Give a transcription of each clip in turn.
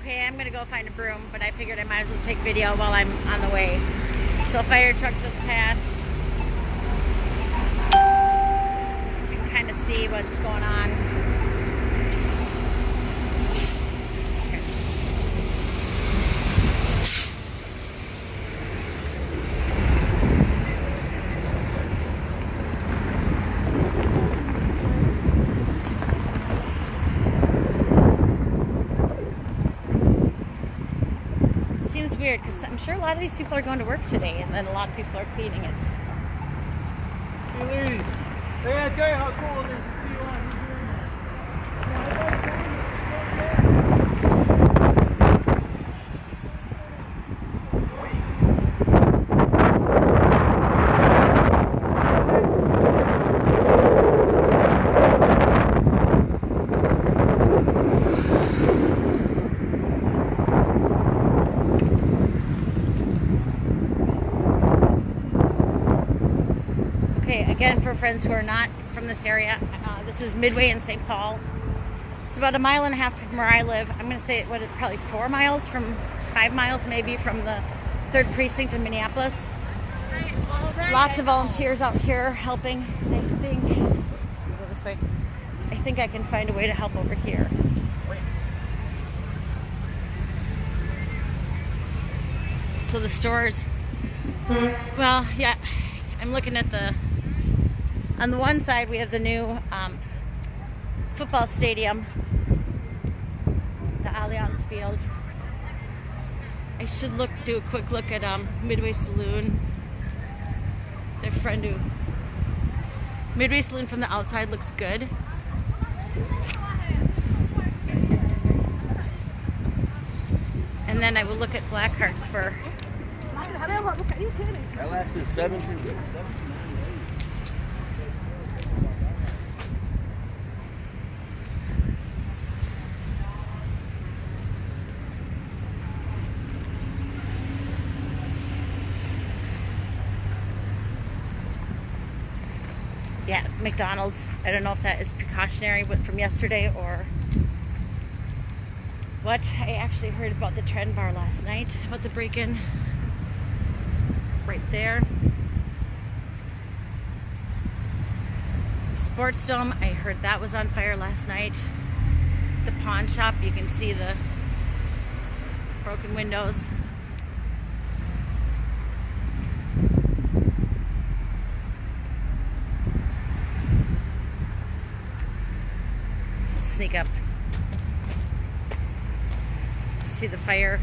Okay, I'm gonna go find a broom, but I figured I might as well take video while I'm on the way. So a fire truck just passed. You can kind of see what's going on. Seems weird because I'm sure a lot of these people are going to work today, and then a lot of people are cleaning it. Hey ladies, I gotta tell you how cool it is to see you on here doing that. Again, for friends who are not from this area, this is MIdway in St Paul. It's about 1.5 miles from where I live. I'm going to say probably 4 miles from 5 miles maybe from the 3rd precinct in Minneapolis. Lots of volunteers out here helping. I think go this way. I think I can find a way to help over here. So the stores. Well, yeah, I'm looking at the. On the one side, we have the new football stadium, the Allianz Field. I should do a quick look at MIdway Saloon. It's a friend who MIdway Saloon from the outside looks good. And then I will look at black carts for. That lasted 17 days. Yeah, McDonald's. I don't know if that is precautionary from yesterday or what. I actually heard about the Trend Bar last night, about the break-in right there. The Sports Dome, I heard that was on fire last night. The pawn shop, you can see the broken windows. Sneak up. See the fire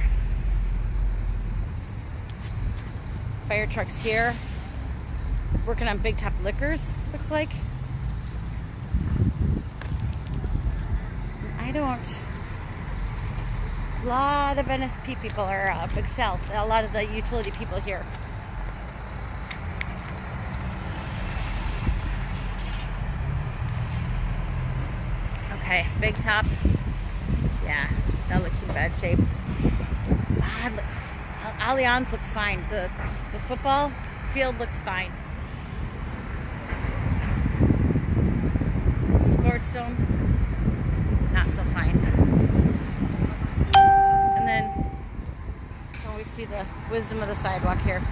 trucks here. Working on Big Top Liquors, looks like. A lot of NSP people are Big South. A lot of the utility people here. Okay, Big Top. Yeah, that looks in bad shape. Allianz looks fine. The football field looks fine. Sports Dome, not so fine. And then we see the wisdom of the sidewalk here.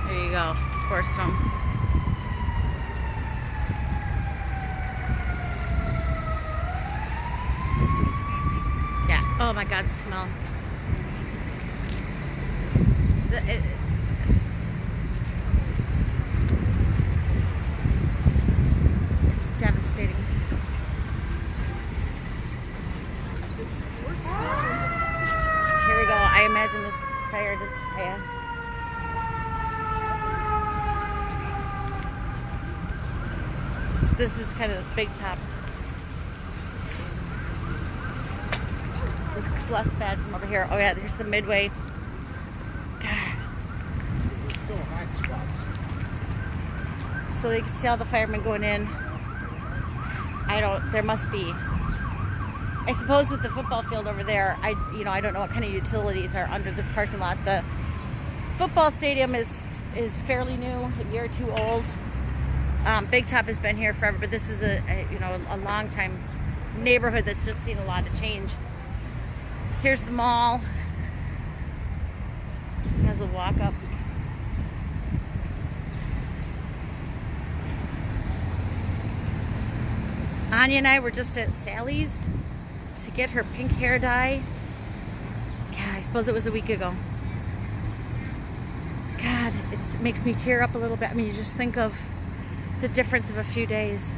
There you go, Sports Dome. Yeah, oh my God, the smell. It's devastating. Here we go, I imagine this fire did, yeah. This is kind of the Big Top. This looks less bad from over here. Oh yeah, there's the MIdway. God. There's still hot spots. so you can see all the firemen going in. There must be, I suppose with the football field over there, I don't know what kind of utilities are under this parking lot. The football stadium is fairly new, a year or two old. Big Top has been here forever, but this is a long time neighborhood that's just seen a lot of change. Here's the mall. Has a walk up. Anya and I were just at Sally's to get her pink hair dye. God, I suppose it was a week ago. God, it makes me tear up a little bit. I mean, you just think of the difference of a few days.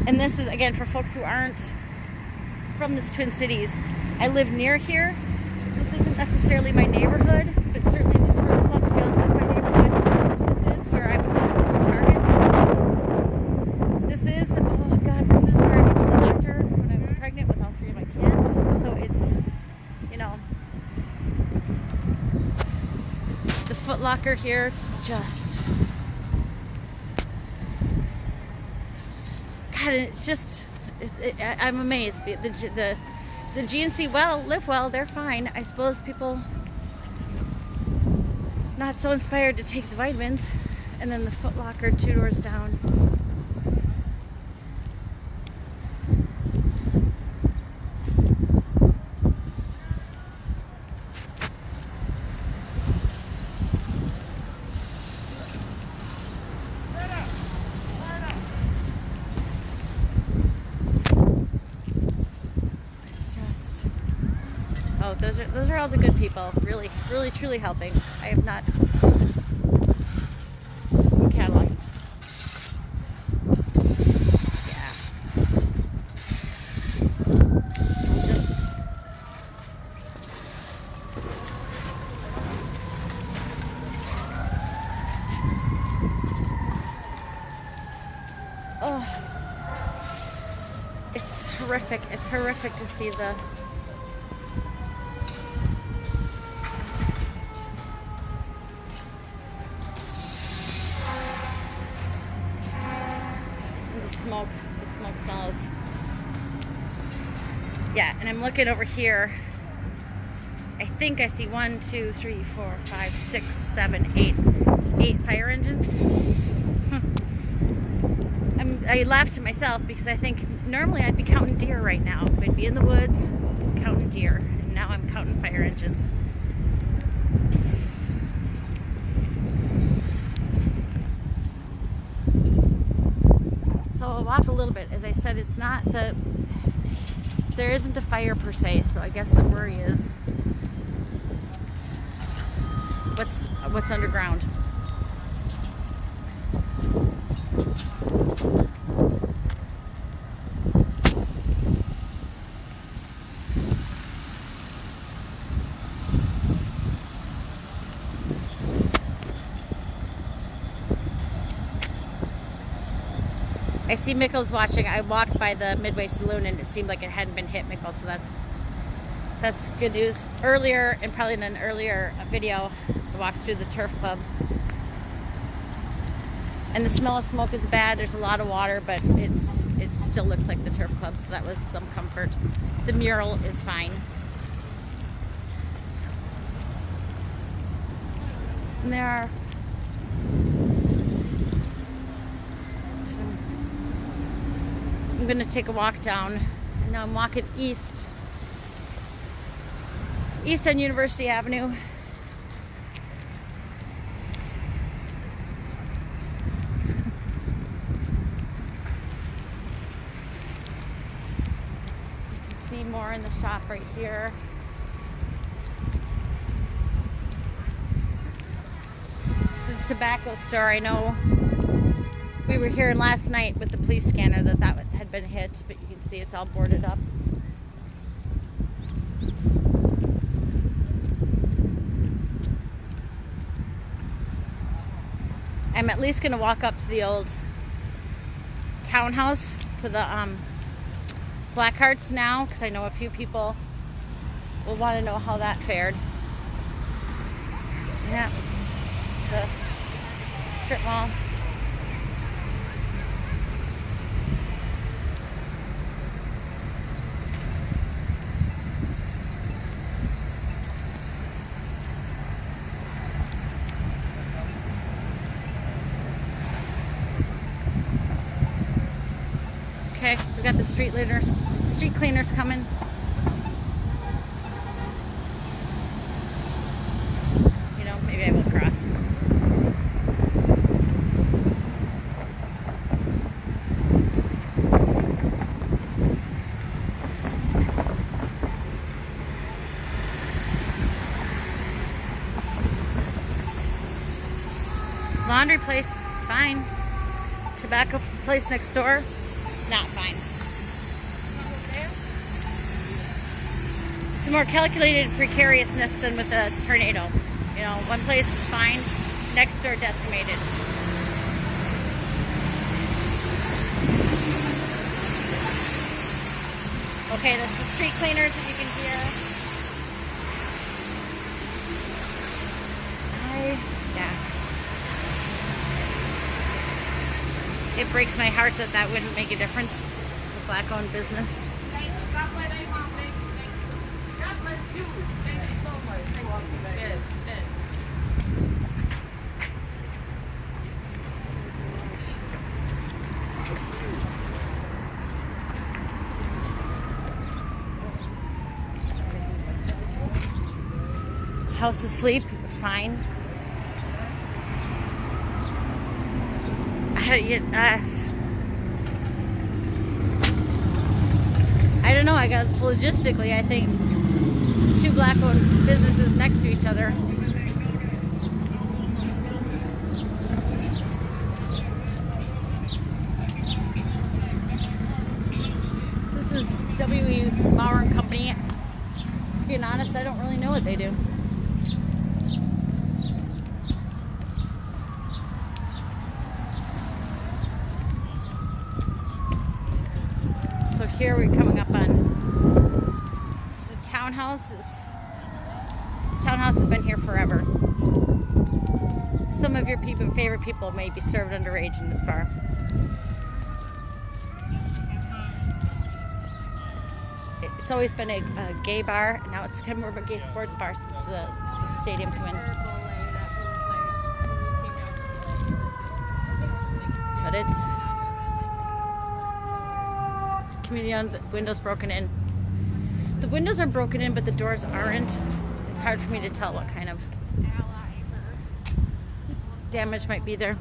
And this is, again, for folks who aren't from the Twin Cities. I live near here. This isn't necessarily my neighborhood, but certainly the Turf Club feels like my neighborhood. This is where I would go to Target. This is where I went to the doctor when I was pregnant with all 3 of my kids. So it's, the Foot Locker here, just, God, it's just, I'm amazed. The GNC live well, they're fine. I suppose people not so inspired to take the vitamins. And then the Foot Locker 2 doors down. Oh, those are all the good people. Really, really, truly helping. I have not. Catalog. Yeah. Just. Oh. It's horrific. It's horrific to see the. The smoke smells. Yeah, and I'm looking over here. I think I see 1, 2, 3, 4, 5, 6, 7, 8 fire engines. I laughed to myself because I think normally I'd be counting deer right now. I'd be in the woods counting deer, and now I'm counting fire engines. So I'll walk a little bit. As I said, it's not there isn't a fire per se, so I guess the worry is what's underground. I see Mickle's watching. I walked by the Midway Saloon and it seemed like it hadn't been hit, Mickle, so that's good news. Earlier, and probably in an earlier video, I walked through the Turf Club. And the smell of smoke is bad. There's a lot of water, but it still looks like the Turf Club, so that was some comfort. The mural is fine. And there are I'm going to take a walk down. Now I'm walking east on University Avenue. You can see more in the shop right here. It's a tobacco store. I know we were here last night with the police scanner that had been hit, but you can see it's all boarded up. I'm at least going to walk up to the old townhouse, to the Blackhearts now, because I know a few people will want to know how that fared. Yeah, the strip mall. Okay, we got the street cleaners coming. You know, maybe I will cross. Laundry place, fine. Tobacco place next door, not fine. It's more calculated precariousness than with a tornado. You know, one place is fine, next door decimated. Okay, that's the street cleaners that you can hear. Yeah. It breaks my heart that that wouldn't make a difference. A black-owned business. God bless you, Mom. Thank you. God bless you. Thank you so much. Thank you. House asleep, fine. I don't know. I got logistically, I think two black-owned businesses next to each other. So this is W.E. Maurer and Company. Being honest, I don't really know what they do. So here we're coming up on the townhouse. This townhouse has been here forever. Some of your favorite people may be served underage in this bar. It's always been a gay bar. Now it's kind of more of a gay sports bar since the stadium came in. But it's community on the windows broken in. The windows are broken in, but the doors aren't. It's hard for me to tell what kind of damage might be there.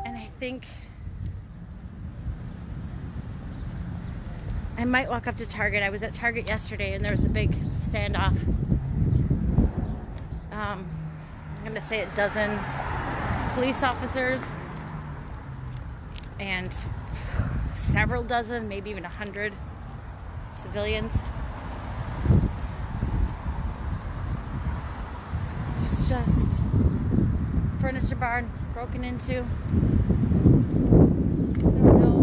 And I think I might walk up to Target. I was at Target yesterday and there was a big standoff. I'm gonna say a dozen police officers and several dozen, maybe even 100 civilians. It's just furniture barn broken into. I don't know.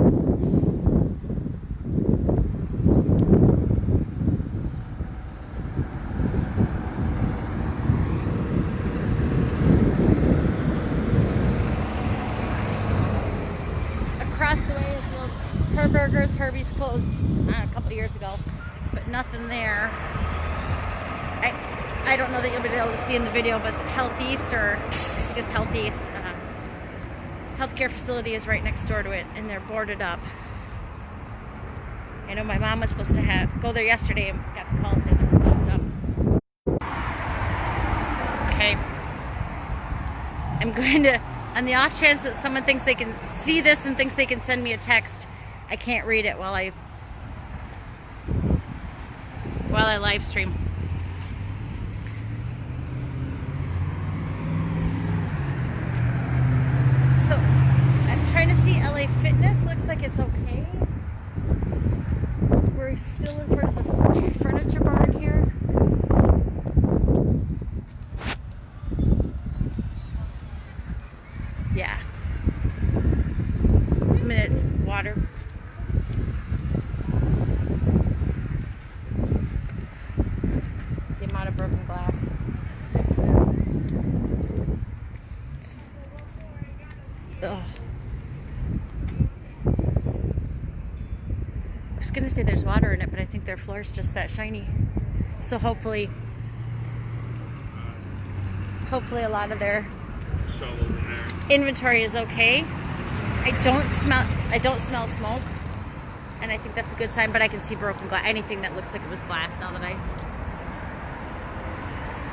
Across the way is the old Herberger's. Herbie's closed a couple years ago, but nothing there. I don't know that you'll be able to see in the video, but Health East, or I think it's Health East, healthcare facility is right next door to it, and they're boarded up. I know my mom was supposed to go there yesterday and got the call saying they're closed up. Okay. I'm going to, on the off chance that someone thinks they can see this and thinks they can send me a text, I can't read it while I live stream. So I'm trying to see LA Fitness. Looks like it's okay. We're still in front of the furniture barn here. Yeah. A minute, water. The amount of broken glass. Ugh. I was gonna say there's water in it, but I think their floor's just that shiny. So hopefully a lot of their shovels in there. Inventory is okay. I don't smell smoke, and I think that's a good sign, but I can see broken glass. Anything that looks like it was glass now that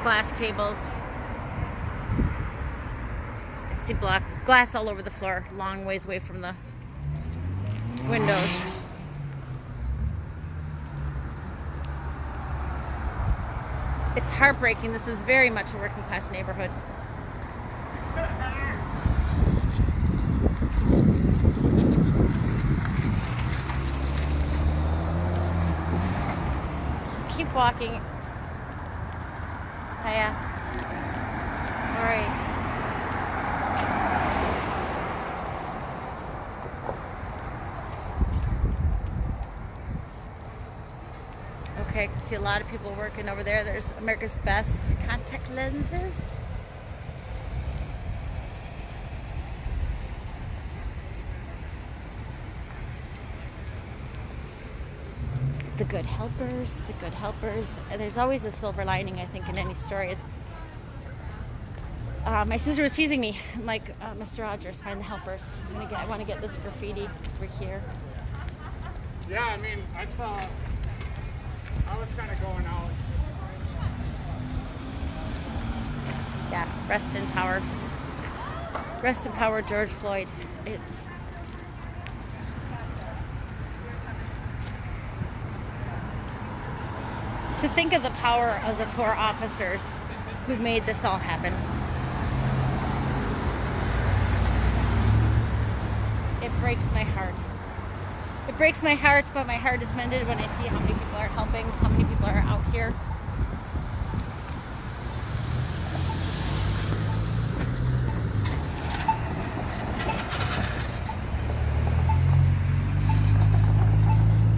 glass tables. I see glass all over the floor, long ways away from the windows. It's heartbreaking. This is very much a working class neighborhood. Keep walking. Hiya. All right. Okay, I can see a lot of people working over there. There's America's Best contact lenses. The good helpers, the good helpers. There's always a silver lining, I think, in any stories. My sister was teasing me. I'm like, Mr. Rogers, find the helpers. I want to get this graffiti over here. Yeah, I mean, I was kind of going out. Yeah, rest in power. Rest in power, George Floyd. It's to think of the power of the 4 officers who made this all happen. It breaks my heart. It breaks my heart, but my heart is mended when I see how many people are helping, how many people are out here.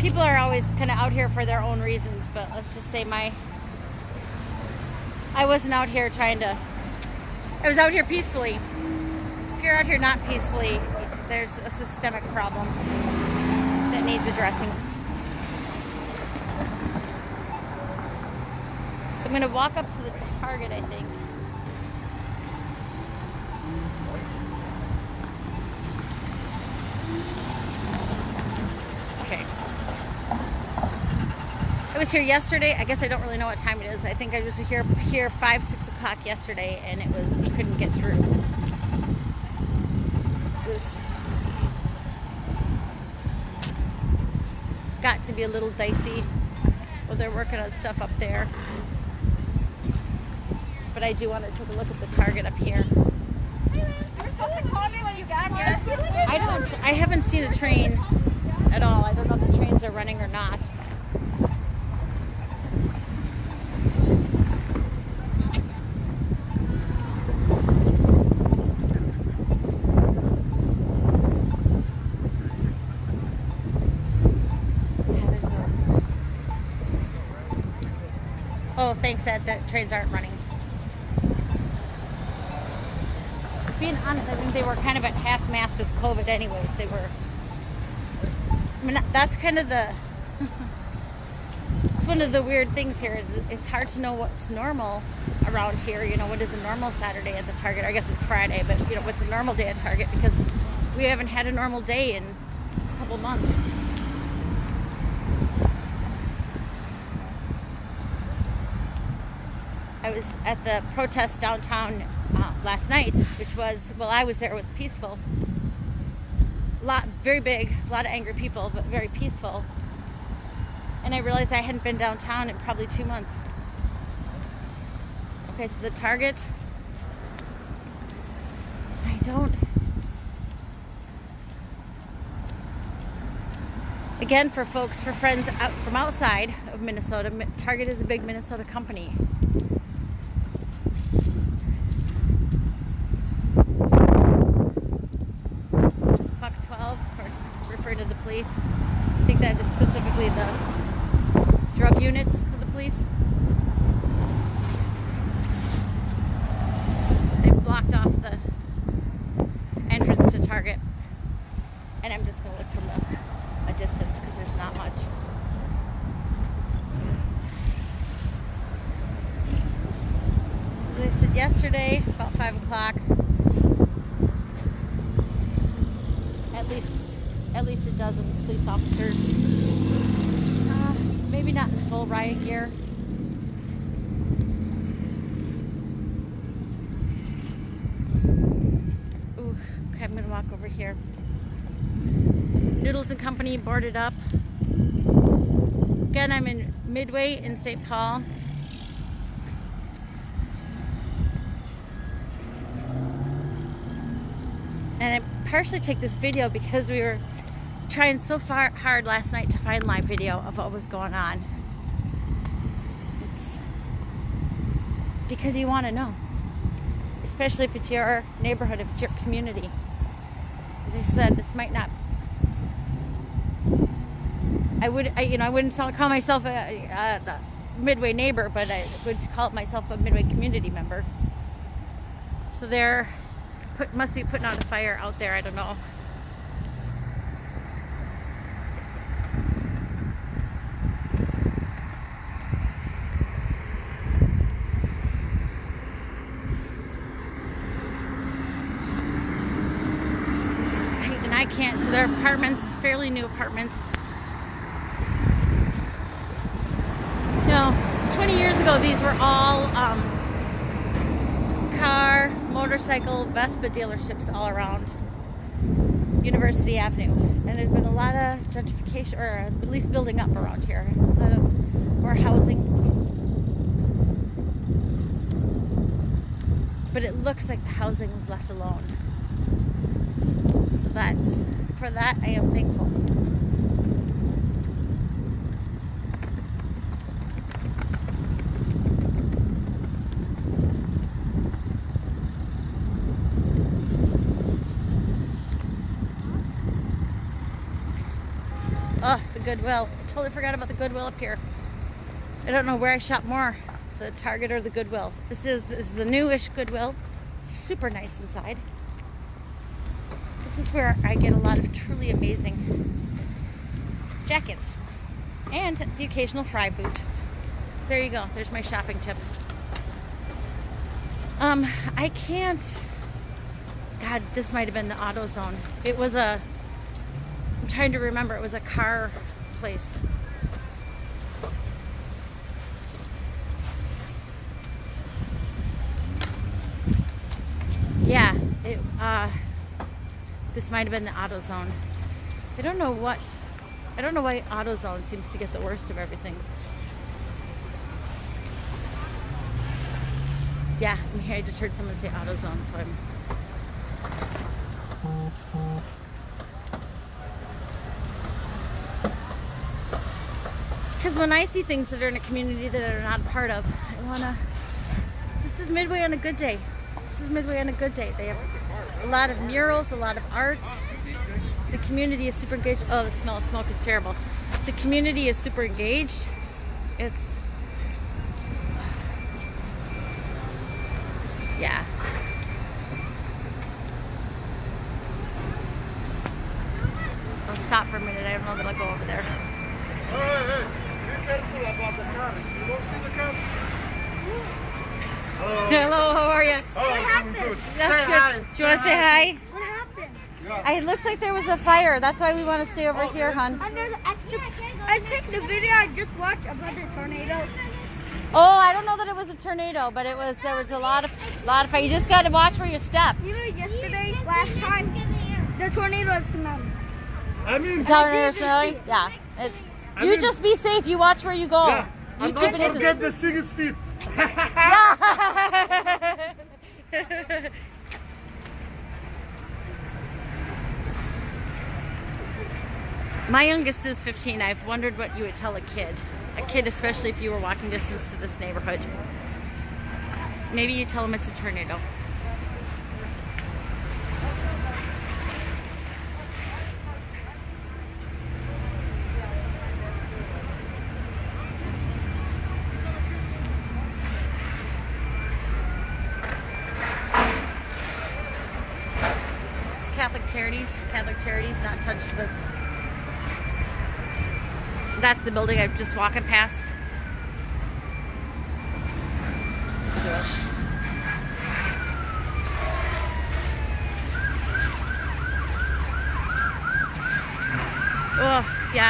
People are always kind of out here for their own reasons, but let's just say I wasn't out here I was out here peacefully. If you're out here not peacefully, there's a systemic problem that needs addressing. So I'm going to walk up to the Target, I think. Okay. I was here yesterday. I guess I don't really know what time it is. I think I was here 5, 6 o'clock yesterday, and you couldn't get through. It was got to be a little dicey while they're working on stuff up there. But I do want to take a look at the Target up here. You were supposed to call me when you got here. I haven't seen a train at all. I don't know if the trains are running or not. Oh, thanks, Ed, that trains aren't running. Being honest, I think they were kind of at half-mast with COVID anyways. That's kind of it's one of the weird things here is it's hard to know what's normal around here. You know, what is a normal Saturday at the Target? I guess it's Friday, but you know, what's a normal day at Target? Because we haven't had a normal day in a couple months. I was at the protest downtown last night, which was, well, I was there, it was peaceful. Very big, a lot of angry people, but very peaceful. And I realized I hadn't been downtown in probably 2 months. Okay, so the Target, again, for friends out from outside of Minnesota, Target is a big Minnesota company. To the police. I think that is specifically the drug units of the police. They've blocked off the entrance to Target, and I'm just going to look from a distance because there's not much. As I said yesterday, about 5 o'clock, At least a dozen police officers. Maybe not in full riot gear. Ooh, okay, I'm gonna walk over here. Noodles and Company boarded up. Again, I'm in Midway in St. Paul. And I partially take this video because we were trying so hard last night to find live video of what was going on. It's because you want to know, especially if it's your neighborhood, if it's your community. As I said, this might not. I wouldn't call myself a Midway neighbor, but I would call myself a Midway community member. So they're must be putting out a fire out there. I don't know. And I can't. So they're apartments, fairly new apartments. You know, 20 years ago, these were all car, motorcycle, Vespa dealerships all around University Avenue. And there's been a lot of gentrification, or at least building up around here. A lot of more housing. But it looks like the housing was left alone. So for that I am thankful. Oh, the Goodwill. I totally forgot about the Goodwill up here. I don't know where I shop more, the Target or the Goodwill. This is a newish Goodwill. Super nice inside. This is where I get a lot of truly amazing jackets and the occasional fry boot. There you go. There's my shopping tip. I can't. God, this might have been the AutoZone. It was a. I'm trying to remember. It was a car place. Yeah, this might have been the AutoZone. I don't know why AutoZone seems to get the worst of everything. Yeah, and here I just heard someone say AutoZone, so I'm. Because when I see things that are in a community that I'm not a part of, I wanna. This is Midway on a good day. This is Midway on a good day. They have a lot of murals, a lot of art. The community is super engaged. Oh, the smell of smoke is terrible. The community is super engaged. It's. Yeah. I'll stop for a minute. I don't know that I'll go over there. Hey, be careful about the cars. You don't see the cars? Hello, how are you? Oh, I'm good. That's Say good. hi. Do you want to say hi? What happened? Yeah. It looks like there was a fire. That's why we want to stay over here, hon. I think the video I just watched about the tornado. Oh, I don't know that it was a tornado, but there was a lot of fire. You just got to watch where you step. You know, yesterday, last time, the tornado had tsunami. I mean, Yeah, you just be safe. You watch where you go. yeah. You And keep don't it forget the singer's feet. Yeah. My youngest is 15. I've wondered what you would tell a kid, especially if you were walking distance to this neighborhood. Maybe you tell them it's a tornado. Catholic Charities, not touched. That's the building I'm just walking past.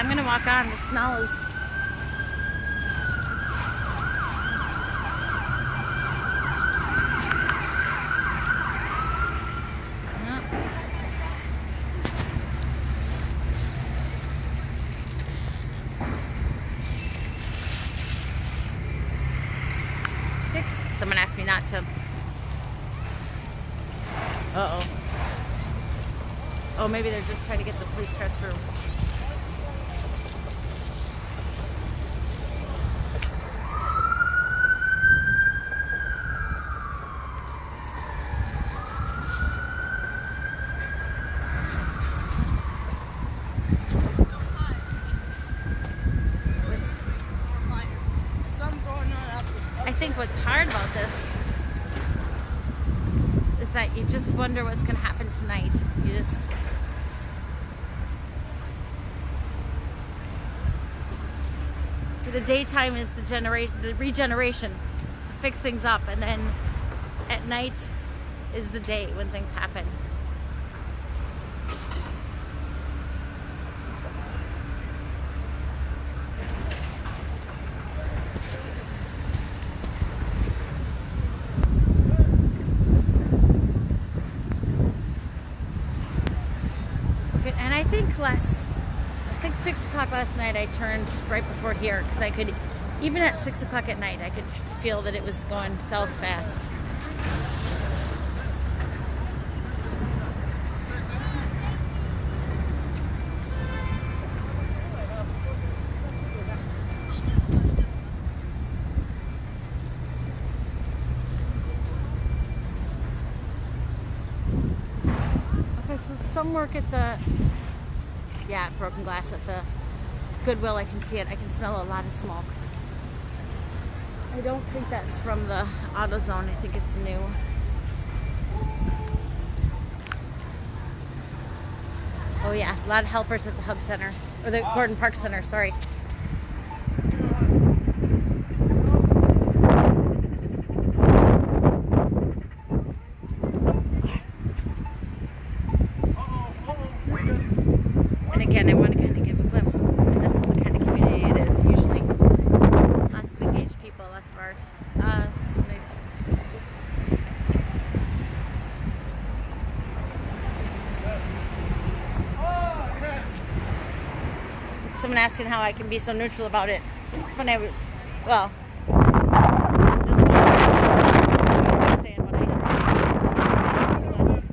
I'm gonna walk on. The smell is. Someone asked me not to. Uh-oh. Oh, maybe they're just trying to get the police car through. I think what's hard about this is that you just wonder what's going to happen tonight. You just... The daytime is the regeneration to fix things up, and then at night is the day when things happen. And I think 6 o'clock last night I turned right before here because I could, even at 6 o'clock at night, I could feel that it was going south fast. Okay, so some work at the, yeah, broken glass at the Goodwill. I can see it. I can smell a lot of smoke. I don't think that's from the AutoZone. I think it's new. Oh yeah, a lot of helpers at the Hub Center, or the Gordon Park Center, sorry. And again, I want to kind of give a glimpse, and this is the kind of community it is usually. Lots of engaged people, lots of art. Somebody's... Someone asking how I can be so neutral about it. It's funny, well, I'm just saying what I know too much.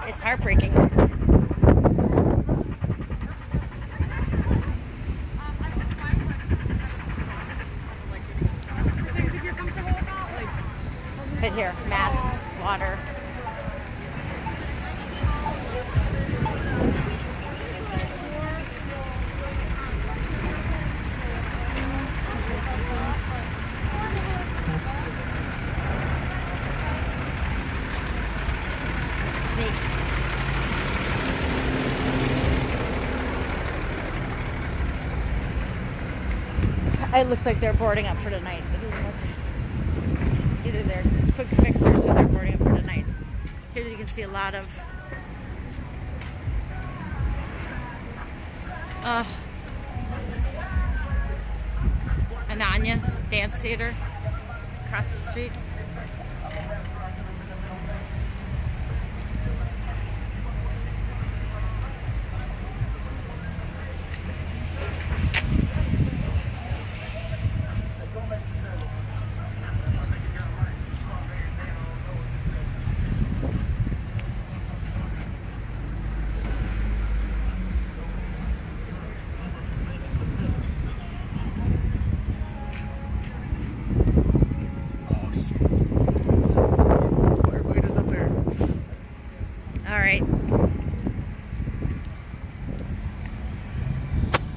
It's heartbreaking. Right here, masks, water. It looks like they're boarding up for tonight. It doesn't look... Either they're quick fixers or they're boarding up for tonight. Here you can see a lot of... Ananya Dance Theater across the street.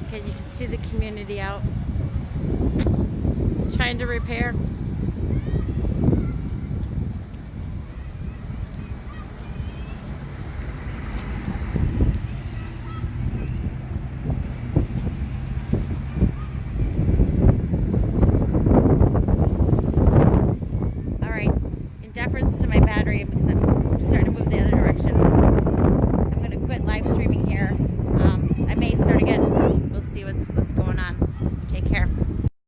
Okay, you can see the community out trying to repair.